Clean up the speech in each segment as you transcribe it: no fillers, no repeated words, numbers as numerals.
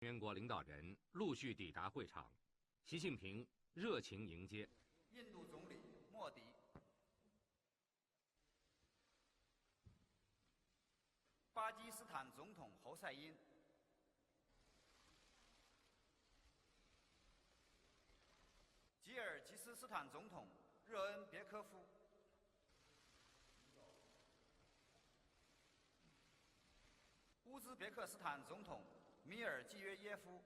成员国领导人陆续抵达会场，习近平热情迎接。印度总理莫迪、巴基斯坦总统侯赛因、吉尔吉斯斯坦总统热恩别科夫、乌兹别克斯坦总统米尔济约耶夫、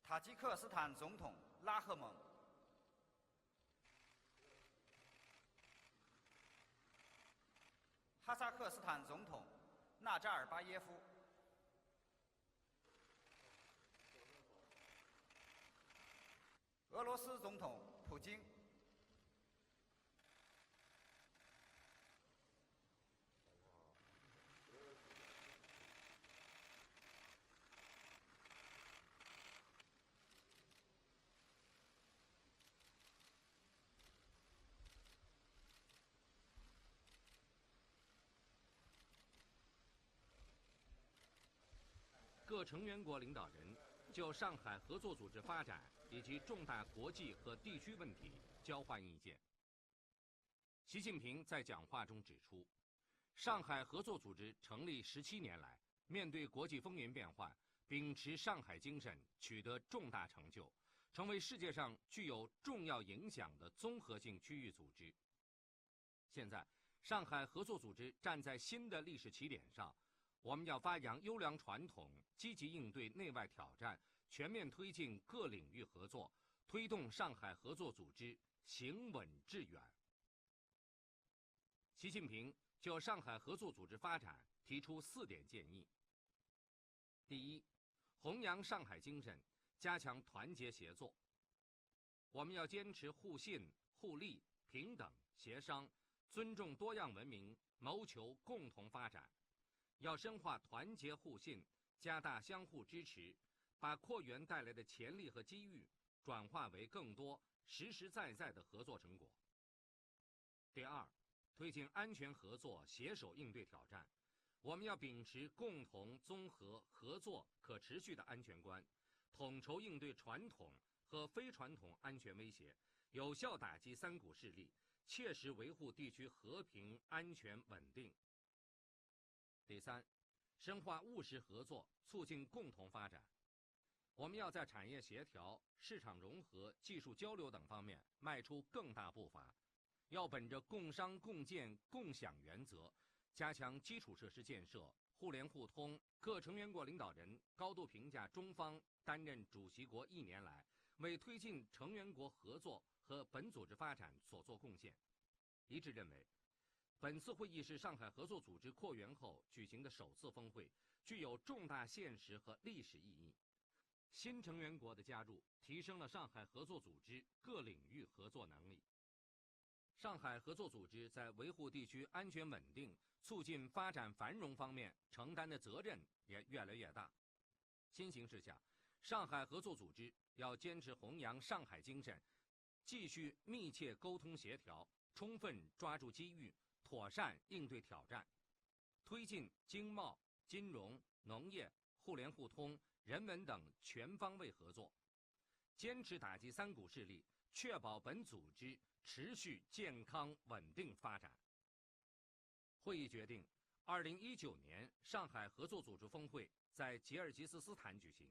塔吉克斯坦总统拉赫蒙、哈萨克斯坦总统纳扎尔巴耶夫、俄罗斯总统普京。各成员国领导人就上海合作组织发展以及重大国际和地区问题交换意见。习近平在讲话中指出，上海合作组织成立17年来，面对国际风云变幻，秉持上海精神，取得重大成就，成为世界上具有重要影响的综合性区域组织。现在，上海合作组织站在新的历史起点上，我们要发扬优良传统，积极应对内外挑战，全面推进各领域合作，推动上海合作组织行稳致远。习近平就上海合作组织发展提出4点建议。第一，弘扬上海精神，加强团结协作。我们要坚持互信、互利、平等、协商，尊重多样文明，谋求共同发展。要深化团结互信，加大相互支持，把扩员带来的潜力和机遇转化为更多实实在在的合作成果。第二，推进安全合作，携手应对挑战。我们要秉持共同、综合、合作、可持续的安全观，统筹应对传统和非传统安全威胁，有效打击三股势力，切实维护地区和平、安全、稳定。第三，深化务实合作，促进共同发展。我们要在产业协调、市场融合、技术交流等方面迈出更大步伐，要本着共商共建共享原则，加强基础设施建设，互联互通。各成员国领导人高度评价中方担任主席国1年来，为推进成员国合作和本组织发展所作贡献，一致认为，本次会议是上海合作组织扩员后举行的首次峰会，具有重大现实和历史意义。新成员国的加入，提升了上海合作组织各领域合作能力。上海合作组织在维护地区安全稳定、促进发展繁荣方面承担的责任也越来越大。新形势下，上海合作组织要坚持弘扬上海精神，继续密切沟通协调，充分抓住机遇，妥善应对挑战，推进经贸、金融、农业、互联互通、人文等全方位合作，坚持打击三股势力，确保本组织持续健康稳定发展。会议决定，2019年上海合作组织峰会在吉尔吉斯斯坦举行。